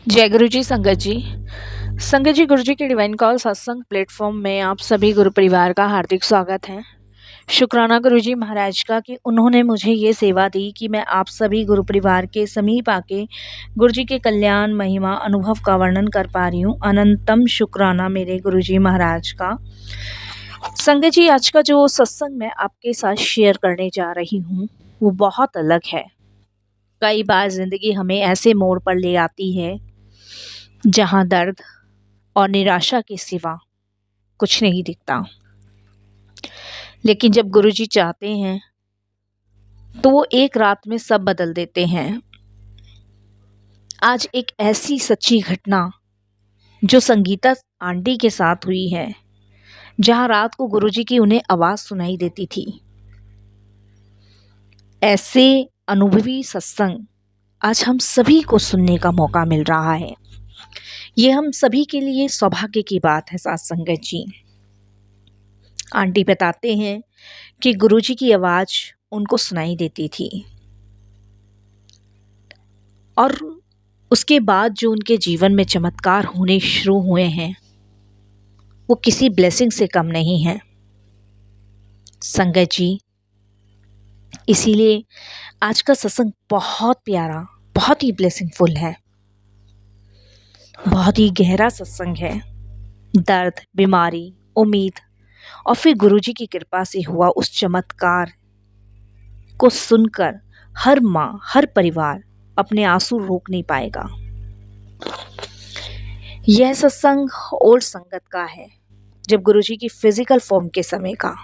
जय गुरु जी संगत जी। संगत जी, गुरु जी के डिवाइन कॉल सत्संग प्लेटफॉर्म में आप सभी गुरु परिवार का हार्दिक स्वागत है। शुक्राना गुरु जी महाराज का कि उन्होंने मुझे ये सेवा दी कि मैं आप सभी गुरु परिवार के समीप आके गुरु जी के कल्याण महिमा अनुभव का वर्णन कर पा रही हूँ। अनंतम शुक्राना मेरे गुरु जी महाराज का। संगत जी, आज का जो सत्संग मैं आपके साथ शेयर करने जा रही हूँ वो बहुत अलग है। कई बार जिंदगी हमें ऐसे मोड़ पर ले आती है जहाँ दर्द और निराशा के सिवा कुछ नहीं दिखता, लेकिन जब गुरुजी चाहते हैं तो वो एक रात में सब बदल देते हैं। आज एक ऐसी सच्ची घटना जो संगीता आंटी के साथ हुई है, जहां रात को गुरुजी की उन्हें आवाज सुनाई देती थी। ऐसे अनुभवी सत्संग आज हम सभी को सुनने का मौका मिल रहा है। ये हम सभी के लिए सौभाग्य की बात है। साथ संगत जी, आंटी बताते हैं कि गुरुजी की आवाज उनको सुनाई देती थी और उसके बाद जो उनके जीवन में चमत्कार होने शुरू हुए हैं वो किसी ब्लेसिंग से कम नहीं है। संगत जी, इसीलिए आज का सत्संग बहुत प्यारा, बहुत ही ब्लेसिंगफुल है, बहुत ही गहरा सत्संग है। दर्द, बीमारी, उम्मीद और फिर गुरुजी की कृपा से हुआ उस चमत्कार को सुनकर हर माँ, हर परिवार अपने आंसू रोक नहीं पाएगा। यह सत्संग ओल्ड संगत का है, जब गुरुजी की फिजिकल फॉर्म के समय का,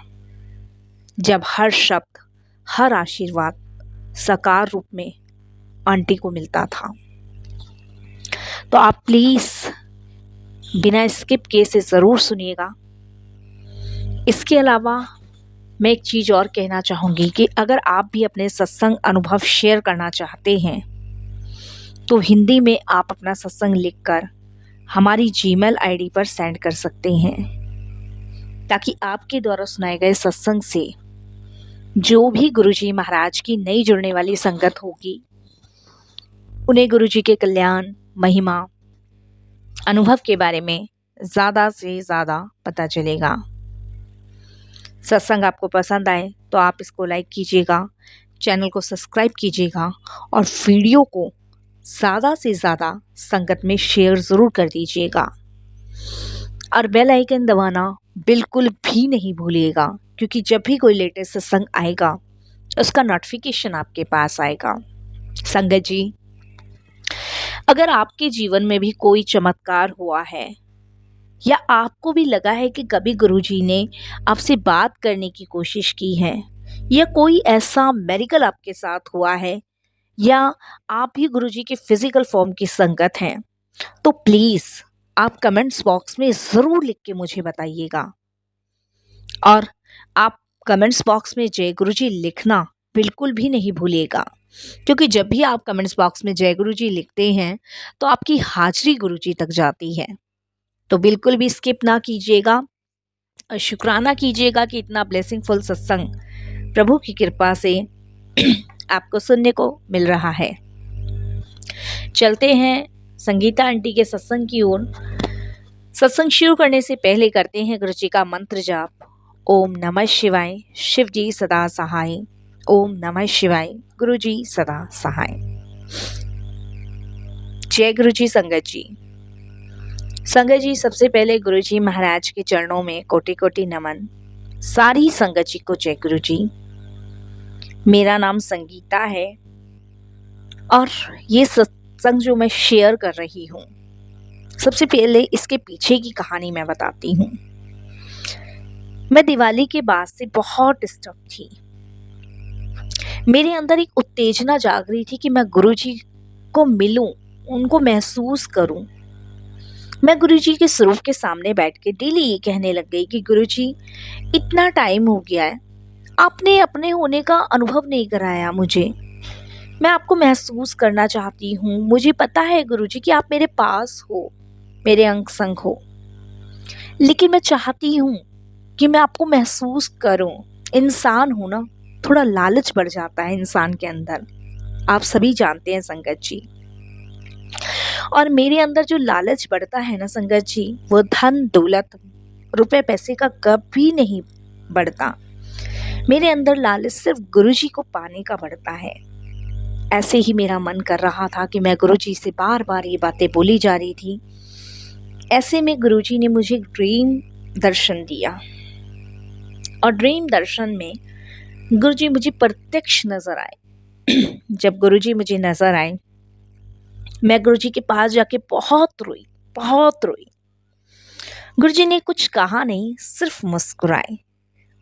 जब हर शब्द, हर आशीर्वाद साकार रूप में आंटी को मिलता था। तो आप प्लीज बिना स्किप किए से जरूर सुनिएगा। इसके अलावा मैं एक चीज और कहना चाहूंगी कि अगर आप भी अपने सत्संग अनुभव शेयर करना चाहते हैं तो हिंदी में आप अपना सत्संग लिखकर हमारी जीमेल आईडी पर सेंड कर सकते हैं, ताकि आपके द्वारा सुनाए गए सत्संग से जो भी गुरुजी महाराज की नई जुड़ने वाली संगत होगी उन्हें गुरुजी के कल्याण, महिमा, अनुभव के बारे में ज़्यादा से ज़्यादा पता चलेगा। सत्संग आपको पसंद आए तो आप इसको लाइक कीजिएगा, चैनल को सब्सक्राइब कीजिएगा और वीडियो को ज़्यादा से ज़्यादा संगत में शेयर ज़रूर कर दीजिएगा और बेल आइकन दबाना बिल्कुल भी नहीं भूलिएगा, क्योंकि जब भी कोई लेटेस्ट सत्संग आएगा उसका नोटिफिकेशन आपके पास आएगा। संगत जी, अगर आपके जीवन में भी कोई चमत्कार हुआ है या आपको भी लगा है कि कभी गुरुजी ने आपसे बात करने की कोशिश की है या कोई ऐसा मेडिकल आपके साथ हुआ है या आप भी गुरुजी के फिजिकल फॉर्म की संगत हैं, तो प्लीज आप कमेंट्स बॉक्स में जरूर लिख के मुझे बताइएगा। और आप कमेंट्स बॉक्स में जय गुरुजी लिखना बिल्कुल भी नहीं भूलिएगा, क्योंकि जब भी आप कमेंट्स बॉक्स में जय गुरुजी लिखते हैं तो आपकी हाजिरी गुरुजी तक जाती है। तो बिल्कुल भी स्किप ना कीजिएगा और शुक्राना कीजिएगा कि इतना ब्लेसिंगफुल सत्संग प्रभु की कृपा से आपको सुनने को मिल रहा है। चलते हैं संगीता आंटी के सत्संग की ओर। सत्संग शुरू करने से पहले करते हैं गुरु जी का मंत्र जाप। ओम नमः शिवाय, शिव जी सदा सहाय। ओम नमः शिवाय, गुरु जी सदा सहाय। जय गुरु जी संगत जी। संगत जी, सबसे पहले गुरु जी महाराज के चरणों में कोटि कोटि नमन। सारी संगत जी को जय गुरु जी। मेरा नाम संगीता है और ये सत्संग जो मैं शेयर कर रही हूँ, सबसे पहले इसके पीछे की कहानी मैं बताती हूँ। मैं दिवाली के बाद से बहुत डिस्टर्ब थी। मेरे अंदर एक उत्तेजना जाग रही थी कि मैं गुरुजी को मिलूं, उनको महसूस करूं। मैं गुरुजी के स्वरूप के सामने बैठ के डेली ये कहने लग गई कि गुरुजी, इतना टाइम हो गया है, आपने अपने होने का अनुभव नहीं कराया मुझे। मैं आपको महसूस करना चाहती हूँ। मुझे पता है गुरुजी कि आप मेरे पास हो, मेरे अंग संग हो, लेकिन मैं चाहती हूँ कि मैं आपको महसूस करूं। इंसान हूं ना, थोड़ा लालच बढ़ जाता है इंसान के अंदर, आप सभी जानते हैं संगत जी। और मेरे अंदर जो लालच बढ़ता है ना संगत जी, वो धन दौलत रुपए पैसे का कभी नहीं बढ़ता। मेरे अंदर लालच सिर्फ गुरुजी को पाने का बढ़ता है। ऐसे ही मेरा मन कर रहा था कि मैं गुरुजी से बार बार ये बातें बोली जा रही थी। ऐसे में गुरुजी ने मुझे ड्रीम दर्शन दिया, और ड्रीम दर्शन में गुरुजी मुझे प्रत्यक्ष नजर आए। जब गुरुजी मुझे नजर आए, मैं गुरुजी के पास जाके बहुत रोई, बहुत रोई। गुरुजी ने कुछ कहा नहीं, सिर्फ मुस्कुराए।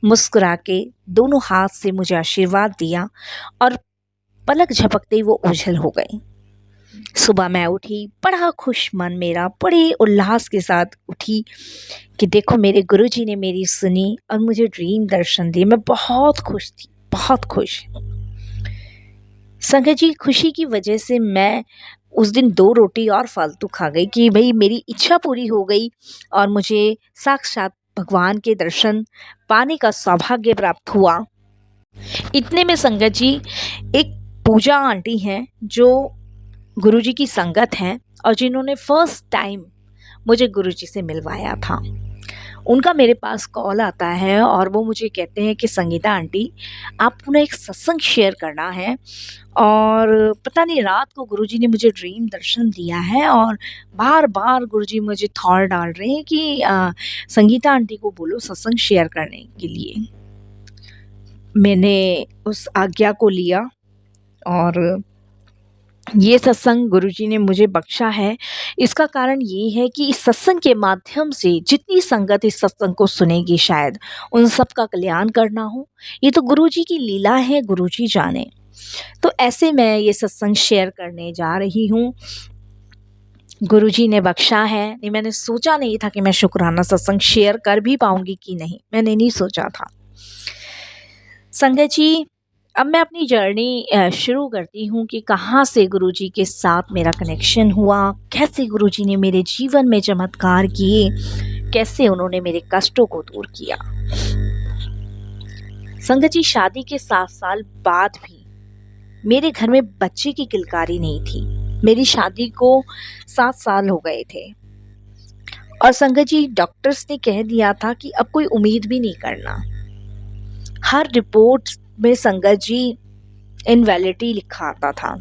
मुस्कुरा के दोनों हाथ से मुझे आशीर्वाद दिया और पलक झपकते ही वो ओझल हो गए। सुबह मैं उठी, बड़ा खुश मन मेरा, बड़े उल्लास के साथ उठी कि देखो मेरे गुरुजी ने मेरी सुनी और मुझे ड्रीम दर्शन दिए। मैं बहुत खुश थी, बहुत खुश। संगत जी, खुशी की वजह से मैं उस दिन 2 रोटी और फालतू खा गई कि भाई मेरी इच्छा पूरी हो गई और मुझे साक्षात भगवान के दर्शन पाने का सौभाग्य प्राप्त हुआ। इतने में संगत जी, एक पूजा आंटी हैं जो गुरुजी की संगत हैं और जिन्होंने फर्स्ट टाइम मुझे गुरुजी से मिलवाया था, उनका मेरे पास कॉल आता है और वो मुझे कहते हैं कि संगीता आंटी, आपको ना एक सत्संग शेयर करना है, और पता नहीं रात को गुरुजी ने मुझे ड्रीम दर्शन दिया है और बार बार गुरुजी मुझे थॉट डाल रहे हैं कि संगीता आंटी को बोलो सत्संग शेयर करने के लिए। मैंने उस आज्ञा को लिया और ये सत्संग गुरुजी ने मुझे बख्शा है। इसका कारण ये है कि इस सत्संग के माध्यम से जितनी संगत इस सत्संग को सुनेगी, शायद उन सब का कल्याण करना हो। ये तो गुरुजी की लीला है, गुरुजी जाने। तो ऐसे मैं ये सत्संग शेयर करने जा रही हूँ। गुरुजी ने बख्शा है। नहीं, मैंने सोचा नहीं था कि मैं शुक्राना सत्संग शेयर कर भी पाऊंगी कि नहीं, मैंने नहीं सोचा था। संगत जी, अब मैं अपनी जर्नी शुरू करती हूँ कि कहाँ से गुरुजी के साथ मेरा कनेक्शन हुआ, कैसे गुरुजी ने मेरे जीवन में चमत्कार किए, कैसे उन्होंने मेरे कष्टों को दूर किया। संगत जी, शादी के 7 साल बाद भी मेरे घर में बच्चे की किलकारी नहीं थी। मेरी शादी को 7 साल हो गए थे और संगत जी, डॉक्टर्स ने कह दिया था कि अब कोई उम्मीद भी नहीं करना। हर रिपोर्ट में संगत जी इनवैलिडिटी लिखा आता था।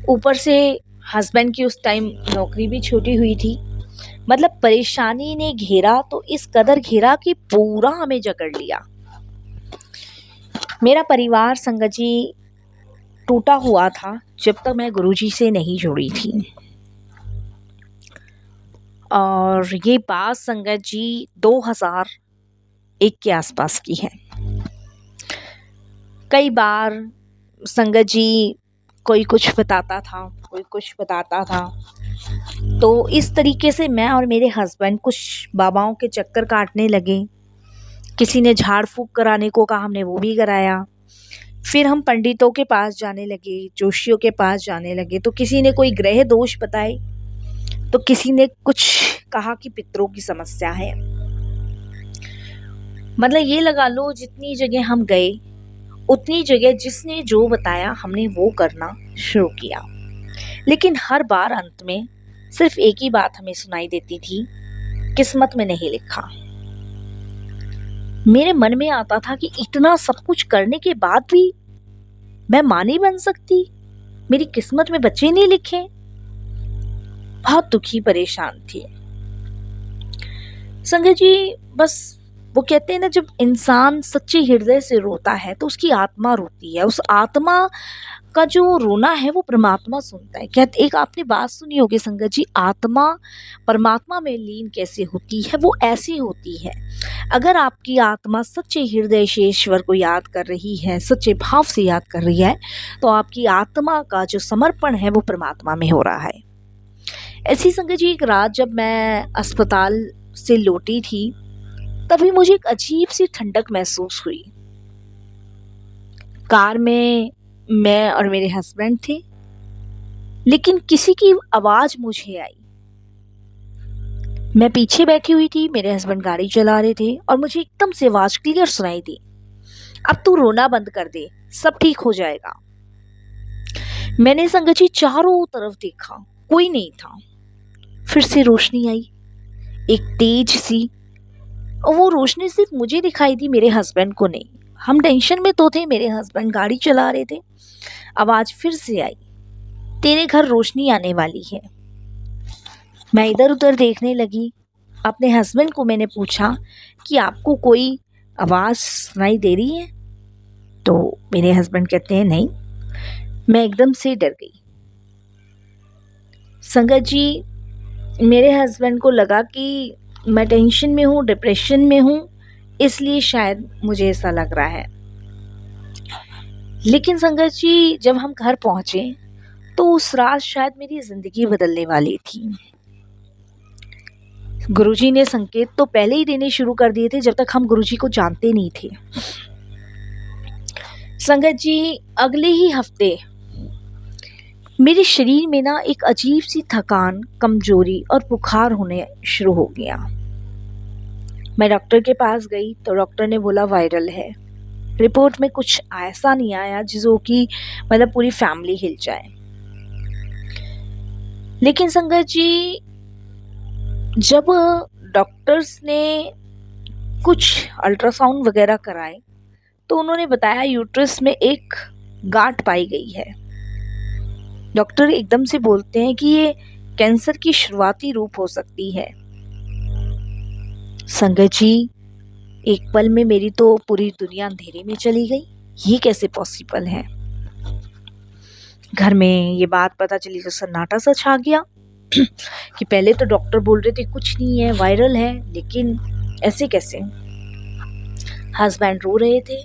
ऊपर से हस्बैंड की उस टाइम नौकरी भी छूटी हुई थी। मतलब परेशानी ने घेरा तो इस कदर घेरा कि पूरा हमें जकड़ लिया। मेरा परिवार संगत जी टूटा हुआ था जब तक मैं गुरुजी से नहीं जुड़ी थी। और ये बात संगत जी 2001 के आसपास की है। कई बार संगत जी कोई कुछ बताता था, कोई कुछ बताता था, तो इस तरीके से मैं और मेरे हस्बैंड कुछ बाबाओं के चक्कर काटने लगे। किसी ने झाड़ फूंक कराने को कहा, हमने वो भी कराया। फिर हम पंडितों के पास जाने लगे, जोशियों के पास जाने लगे। तो किसी ने कोई ग्रह दोष बताए, तो किसी ने कुछ कहा कि पितरों की समस्या है। मतलब ये लगा लो, जितनी जगह हम गए उतनी जगह जिसने जो बताया हमने वो करना शुरू किया। लेकिन हर बार अंत में सिर्फ एक ही बात हमें सुनाई देती थी, किस्मत में नहीं लिखा। मेरे मन में आता था कि इतना सब कुछ करने के बाद भी मैं मां नहीं बन सकती, मेरी किस्मत में बच्चे नहीं लिखे। बहुत दुखी परेशान थी संगत जी। बस वो कहते हैं ना, जब इंसान सच्चे हृदय से रोता है तो उसकी आत्मा रोती है। उस आत्मा का जो रोना है वो परमात्मा सुनता है। कहते, एक आपने बात सुनी होगी संगत जी, आत्मा परमात्मा में लीन कैसे होती है, वो ऐसी होती है। अगर आपकी आत्मा सच्चे हृदय से ईश्वर को याद कर रही है, सच्चे भाव से याद कर रही है, तो आपकी आत्मा का जो समर्पण है वो परमात्मा में हो रहा है। ऐसी संगत जी, एक रात जब मैं अस्पताल से लौटी थी, तभी मुझे एक अजीब सी ठंडक महसूस हुई। कार में मैं और मेरे हस्बैंड थे, लेकिन किसी की आवाज मुझे आई। मैं पीछे बैठी हुई थी, मेरे हस्बैंड गाड़ी चला रहे थे और मुझे एकदम से आवाज क्लियर सुनाई दी, अब तू रोना बंद कर दे, सब ठीक हो जाएगा। मैंने संगत जी चारों तरफ देखा, कोई नहीं था। फिर से रोशनी आई, एक तेज सी, और वो रोशनी सिर्फ मुझे दिखाई दी, मेरे हस्बैंड को नहीं। हम टेंशन में तो थे, मेरे हस्बैंड गाड़ी चला रहे थे। आवाज फिर से आई, तेरे घर रोशनी आने वाली है। मैं इधर उधर देखने लगी। अपने हस्बैंड को मैंने पूछा कि आपको कोई आवाज सुनाई दे रही है? तो मेरे हस्बैंड कहते हैं नहीं। मैं एकदम से डर गई। संगत जी, मेरे हस्बैंड को लगा कि मैं टेंशन में हूँ, डिप्रेशन में हूँ, इसलिए शायद मुझे ऐसा लग रहा है। लेकिन संगत जी, जब हम घर पहुंचे तो उस रात शायद मेरी जिंदगी बदलने वाली थी। गुरुजी ने संकेत तो पहले ही देने शुरू कर दिए थे, जब तक हम गुरुजी को जानते नहीं थे। संगत जी, अगले ही हफ्ते मेरे शरीर में ना एक अजीब सी थकान, कमजोरी और बुखार होने शुरू हो गया। मैं डॉक्टर के पास गई तो डॉक्टर ने बोला वायरल है। रिपोर्ट में कुछ ऐसा नहीं आया जिसको कि मतलब पूरी फैमिली हिल जाए। लेकिन संगत जी, जब डॉक्टर्स ने कुछ अल्ट्रासाउंड वगैरह कराए तो उन्होंने बताया यूट्रस में एक गांठ पाई गई है। डॉक्टर एकदम से बोलते हैं कि ये कैंसर की शुरुआती रूप हो सकती है। संगत जी, एक पल में मेरी तो पूरी दुनिया अंधेरे में चली गई। ये कैसे पॉसिबल है? घर में ये बात पता चली तो सन्नाटा सा छा गया कि पहले तो डॉक्टर बोल रहे थे कुछ नहीं है, वायरल है, लेकिन ऐसे कैसे? हस्बैंड रो रहे थे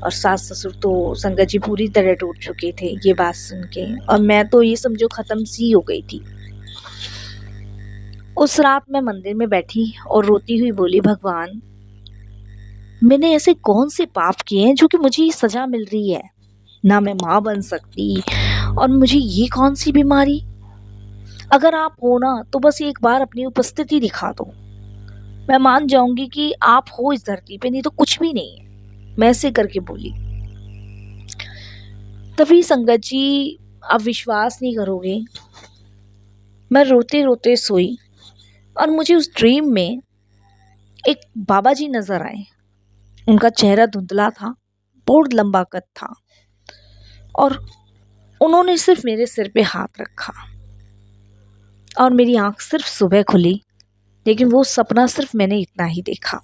और सास ससुर तो संगत जी पूरी तरह टूट चुके थे ये बात सुन के, और मैं तो ये समझो खत्म सी हो गई थी। उस रात मैं मंदिर में बैठी और रोती हुई बोली, भगवान, मैंने ऐसे कौन से पाप किए हैं जो कि मुझे ये सजा मिल रही है? ना मैं माँ बन सकती, और मुझे ये कौन सी बीमारी? अगर आप हो ना तो बस एक बार अपनी उपस्थिति दिखा दो, मैं मान जाऊंगी कि आप हो इस धरती पे, नहीं तो कुछ भी नहीं है। मैं ऐसे करके बोली। तभी संगत जी, आप विश्वास नहीं करोगे, मैं रोते रोते सोई और मुझे उस ड्रीम में एक बाबा जी नजर आए। उनका चेहरा धुंधला था, बहुत लंबा कद था, और उन्होंने सिर्फ मेरे सिर पे हाथ रखा और मेरी आंख सिर्फ सुबह खुली। लेकिन वो सपना सिर्फ मैंने इतना ही देखा।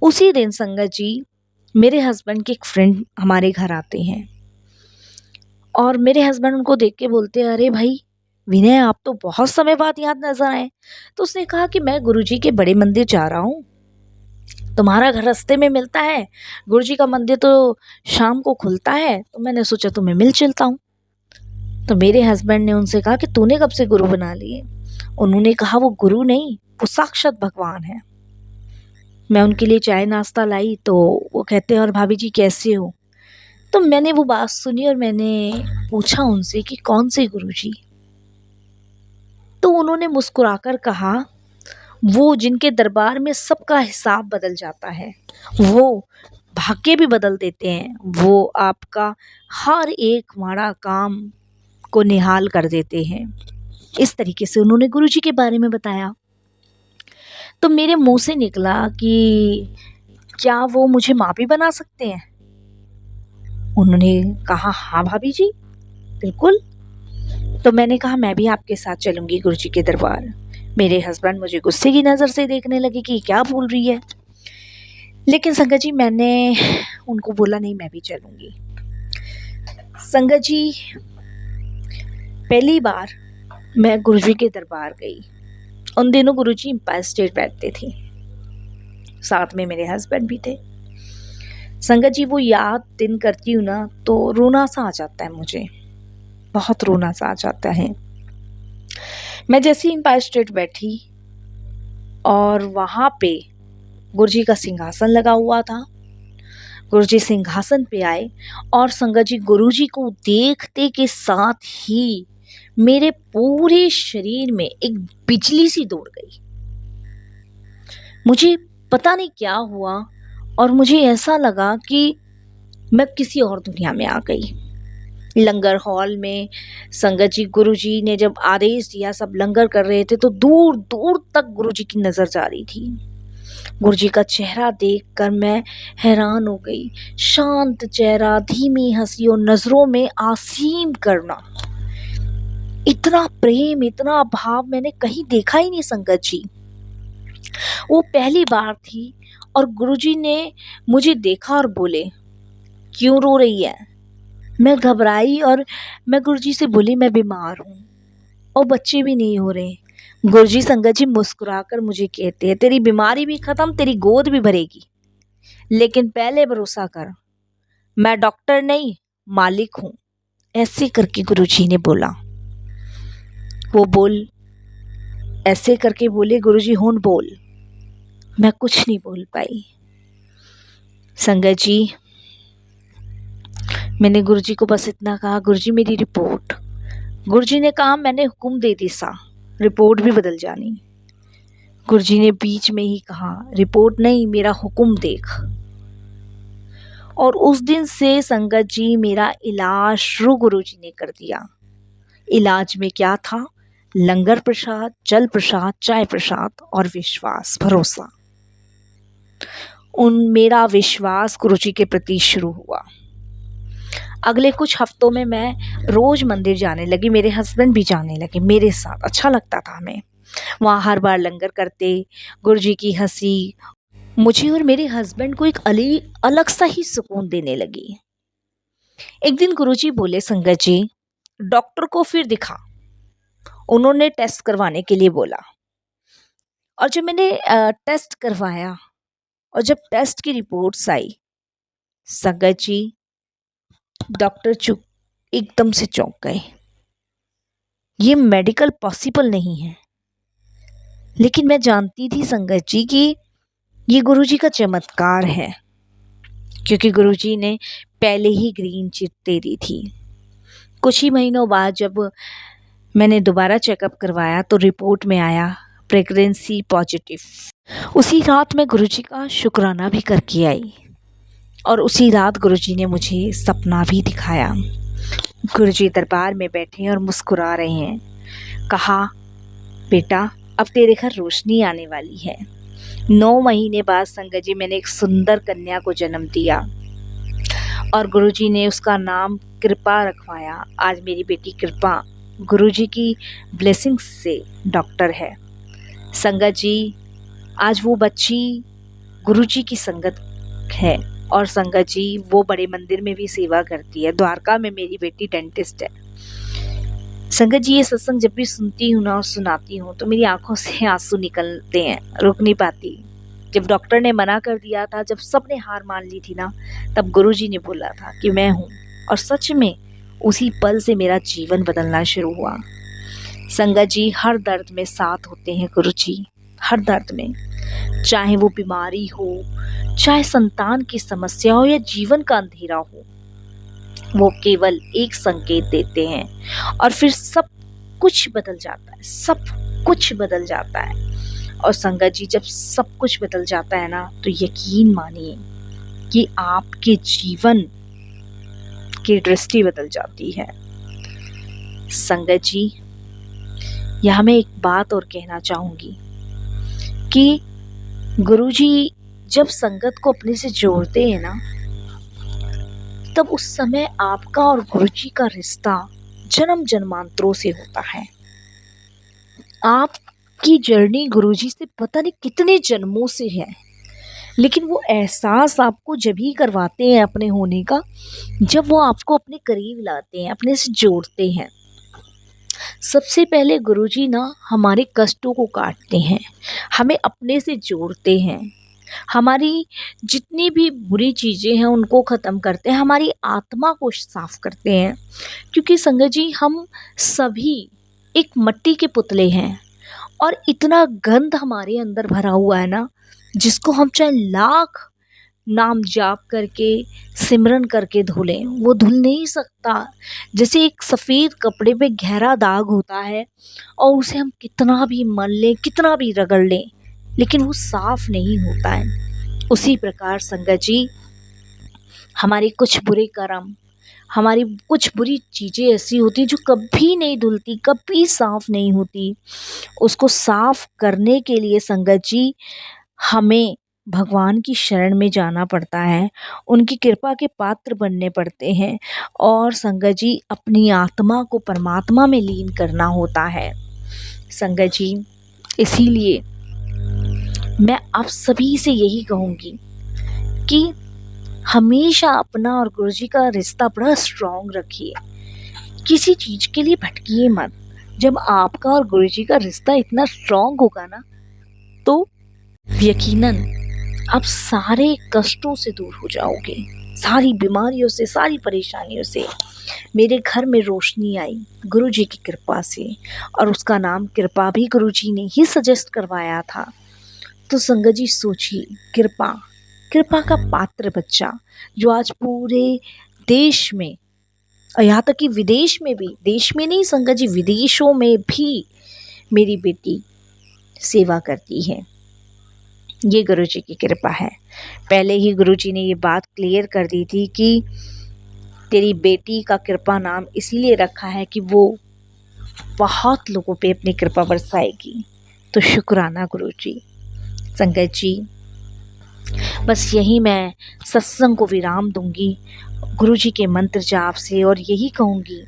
उसी दिन संगत जी, मेरे हस्बैंड के एक फ्रेंड हमारे घर आते हैं और मेरे हस्बैंड उनको देख के बोलते हैं, अरे भाई विनय, आप तो बहुत समय बाद याद नजर आए। तो उसने कहा कि मैं गुरुजी के बड़े मंदिर जा रहा हूँ, तुम्हारा घर रास्ते में मिलता है, गुरुजी का मंदिर तो शाम को खुलता है, तो मैंने सोचा तुम्हें मिल चलता हूँ। तो मेरे हस्बैंड ने उनसे कहा कि तूने कब से गुरु बना लिए? उन्होंने कहा वो गुरु नहीं, वो साक्षात भगवान है। मैं उनके लिए चाय नाश्ता लाई तो वो कहते हैं, और भाभी जी कैसे हो? तो मैंने वो बात सुनी और मैंने पूछा उनसे कि कौन से गुरुजी? तो उन्होंने मुस्कुराकर कहा, वो जिनके दरबार में सबका हिसाब बदल जाता है, वो भाग्य भी बदल देते हैं, वो आपका हर एक माड़ा काम को निहाल कर देते हैं। इस तरीके से उन्होंने गुरुजी के बारे में बताया। तो मेरे मुंह से निकला कि क्या वो मुझे माँ भी बना सकते हैं? उन्होंने कहा, हाँ भाभी जी, बिल्कुल। तो मैंने कहा, मैं भी आपके साथ चलूंगी गुरुजी के दरबार। मेरे हस्बैंड मुझे गुस्से की नज़र से देखने लगे कि क्या बोल रही है। लेकिन संगत जी, मैंने उनको बोला, नहीं मैं भी चलूंगी। संगत जी, पहली बार मैं गुरुजी के दरबार गई। उन दिनों गुरुजी एम्पायर स्टेट बैठते थे, साथ में मेरे हस्बैंड भी थे। संगत जी, वो याद दिन करती हूँ ना तो रोना सा आ जाता है मुझे, बहुत रोना सा आ जाता है। मैं जैसे ही एम्पायर स्टेट बैठी और वहाँ पे गुरुजी का सिंहासन लगा हुआ था, गुरुजी सिंहासन पे आए और संगत जी, गुरुजी को देखते के साथ ही मेरे पूरे शरीर में एक बिजली सी दौड़ गई। मुझे पता नहीं क्या हुआ और मुझे ऐसा लगा कि मैं किसी और दुनिया में आ गई। लंगर हॉल में संगत जी, गुरुजी ने जब आदेश दिया, सब लंगर कर रहे थे, तो दूर दूर तक गुरुजी की नजर जा रही थी। गुरुजी का चेहरा देखकर मैं हैरान हो गई। शांत चेहरा, धीमी हंसी और नजरों में असीम करुणा। इतना प्रेम, इतना भाव मैंने कहीं देखा ही नहीं संगत जी। वो पहली बार थी और गुरुजी ने मुझे देखा और बोले, क्यों रो रही है? मैं घबराई और मैं गुरुजी से बोली, मैं बीमार हूँ और बच्चे भी नहीं हो रहे। गुरुजी संगत जी मुस्कुराकर मुझे कहते हैं, तेरी बीमारी भी खत्म, तेरी गोद भी भरेगी, लेकिन पहले भरोसा कर, मैं डॉक्टर नहीं मालिक हूँ। ऐसे करके गुरुजी ने बोला। वो बोल ऐसे करके बोले, गुरुजी हुन बोल। मैं कुछ नहीं बोल पाई। संगत जी, मैंने गुरुजी को बस इतना कहा, गुरुजी मेरी रिपोर्ट। गुरुजी ने कहा, मैंने हुक्म दे दी सा, रिपोर्ट भी बदल जानी। गुरुजी ने बीच में ही कहा, रिपोर्ट नहीं, मेरा हुक्म देख। और उस दिन से संगत जी मेरा इलाज शुरू गुरुजी ने कर दिया। इलाज में क्या था? लंगर प्रसाद, जल प्रसाद, चाय प्रसाद और विश्वास, भरोसा। मेरा विश्वास गुरुजी के प्रति शुरू हुआ। अगले कुछ हफ्तों में मैं रोज मंदिर जाने लगी, मेरे हस्बैंड भी जाने लगे मेरे साथ। अच्छा लगता था हमें। वहाँ हर बार लंगर करते, गुरुजी की हंसी मुझे और मेरे हस्बैंड को एक अलग सा ही सुकून देने लगी। एक दिन गुरुजी बोले, संगत जी डॉक्टर को फिर दिखा। उन्होंने टेस्ट करवाने के लिए बोला और जब मैंने टेस्ट करवाया और जब टेस्ट की रिपोर्ट्स आई, संगत जी डॉक्टर चुप एकदम से चौंक गए। ये मेडिकल पॉसिबल नहीं है। लेकिन मैं जानती थी संगत जी कि ये गुरुजी का चमत्कार है, क्योंकि गुरुजी ने पहले ही ग्रीन चिट दे दी थी। कुछ ही महीनों बाद जब मैंने दोबारा चेकअप करवाया तो रिपोर्ट में आया प्रेगनेंसी पॉजिटिव। उसी रात मैं गुरुजी का शुक्राना भी करके आई और उसी रात गुरुजी ने मुझे सपना भी दिखाया। गुरुजी दरबार में बैठे और मुस्कुरा रहे हैं। कहा, बेटा अब तेरे घर रोशनी आने वाली है। 9 महीने बाद संगत जी मैंने एक सुंदर कन्या को जन्म दिया और गुरुजी ने उसका नाम कृपा रखवाया। आज मेरी बेटी कृपा गुरुजी की ब्लेसिंग्स से डॉक्टर है। संगत जी आज वो बच्ची गुरुजी की संगत है और संगत जी वो बड़े मंदिर में भी सेवा करती है। द्वारका में मेरी बेटी डेंटिस्ट है। संगत जी ये सत्संग जब भी सुनती हूँ ना और सुनाती हूँ तो मेरी आंखों से आंसू निकलते हैं, रुक नहीं पाती। जब डॉक्टर ने मना कर दिया था, जब सबने हार मान ली थी ना, तब गुरुजी ने बोला था कि मैं हूँ, और सच में उसी पल से मेरा जीवन बदलना शुरू हुआ। संगत जी हर दर्द में साथ होते हैं गुरुजी, हर दर्द में, चाहे वो बीमारी हो, चाहे संतान की समस्या हो या जीवन का अंधेरा हो। वो केवल एक संकेत देते हैं और फिर सब कुछ बदल जाता है, सब कुछ बदल जाता है। और संगत जी जब सब कुछ बदल जाता है ना, तो यकीन मानिए कि आपके जीवन की दृष्टि बदल जाती है। संगत जी यहाँ मैं एक बात और कहना चाहूंगी कि गुरुजी जब संगत को अपने से जोड़ते हैं ना, तब उस समय आपका और गुरुजी का रिश्ता जन्म जन्मांतरों से होता है। आपकी जर्नी गुरुजी से पता नहीं कितने जन्मों से है, लेकिन वो एहसास आपको जब ही करवाते हैं अपने होने का, जब वो आपको अपने करीब लाते हैं, अपने से जोड़ते हैं। सबसे पहले गुरुजी ना हमारे कष्टों को काटते हैं, हमें अपने से जोड़ते हैं, हमारी जितनी भी बुरी चीज़ें हैं उनको ख़त्म करते हैं, हमारी आत्मा को साफ करते हैं। क्योंकि संगत जी हम सभी एक मिट्टी के पुतले हैं और इतना गंध हमारे अंदर भरा हुआ है ना, जिसको हम चाहे लाख नाम जाप करके सिमरन करके धो लें, वो धुल नहीं सकता। जैसे एक सफ़ेद कपड़े पे गहरा दाग होता है और उसे हम कितना भी मल लें, कितना भी रगड़ लें, लेकिन वो साफ नहीं होता है। उसी प्रकार संगत जी हमारे कुछ बुरे कर्म, हमारी कुछ बुरी चीज़ें ऐसी होती जो कभी नहीं धुलती, कभी साफ नहीं होती। उसको साफ करने के लिए संगत जी हमें भगवान की शरण में जाना पड़ता है, उनकी कृपा के पात्र बनने पड़ते हैं और संगत जी अपनी आत्मा को परमात्मा में लीन करना होता है। संगत जी इसीलिए मैं आप सभी से यही कहूँगी कि हमेशा अपना और गुरुजी का रिश्ता बड़ा स्ट्रॉन्ग रखिए। किसी चीज़ के लिए भटकिए मत। जब आपका और गुरुजी का रिश्ता इतना स्ट्रॉन्ग होगा ना, तो यकीनन आप सारे कष्टों से दूर हो जाओगे, सारी बीमारियों से, सारी परेशानियों से। मेरे घर में रोशनी आई गुरुजी की कृपा से, और उसका नाम कृपा भी गुरुजी ने ही सजेस्ट करवाया था। तो संगत जी सोचिए, कृपा, कृपा का पात्र बच्चा जो आज पूरे देश में और यहाँ तक कि विदेश में भी, देश में नहीं संगत जी, विदेशों में भी मेरी बेटी सेवा करती है, ये गुरुजी की कृपा है। पहले ही गुरुजी ने ये बात क्लियर कर दी थी कि तेरी बेटी का कृपा नाम इसीलिए रखा है कि वो बहुत लोगों पे अपनी कृपा बरसाएगी। तो शुक्राना गुरुजी। संगत जी बस यही मैं सत्संग को विराम दूंगी गुरुजी के मंत्र जाप से, और यही कहूँगी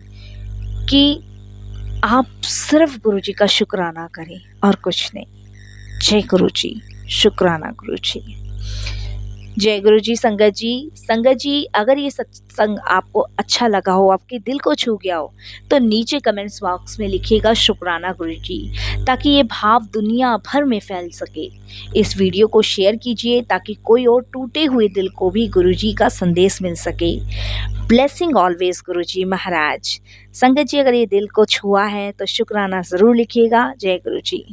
कि आप सिर्फ गुरुजी का शुक्राना करें और कुछ नहीं। जय गुरुजी, शुक्राना गुरुजी। जय गुरुजी। संगत जी, संगत जी अगर ये सत्संग आपको अच्छा लगा हो, आपके दिल को छू गया हो, तो नीचे कमेंट्स बॉक्स में लिखिएगा शुक्राना गुरुजी, ताकि ये भाव दुनिया भर में फैल सके। इस वीडियो को शेयर कीजिए ताकि कोई और टूटे हुए दिल को भी गुरुजी का संदेश मिल सके। ब्लेसिंग ऑलवेज गुरुजी महाराज। संगत जी अगर ये दिल को छुआ है तो शुक्राना ज़रूर लिखिएगा। जय गुरुजी।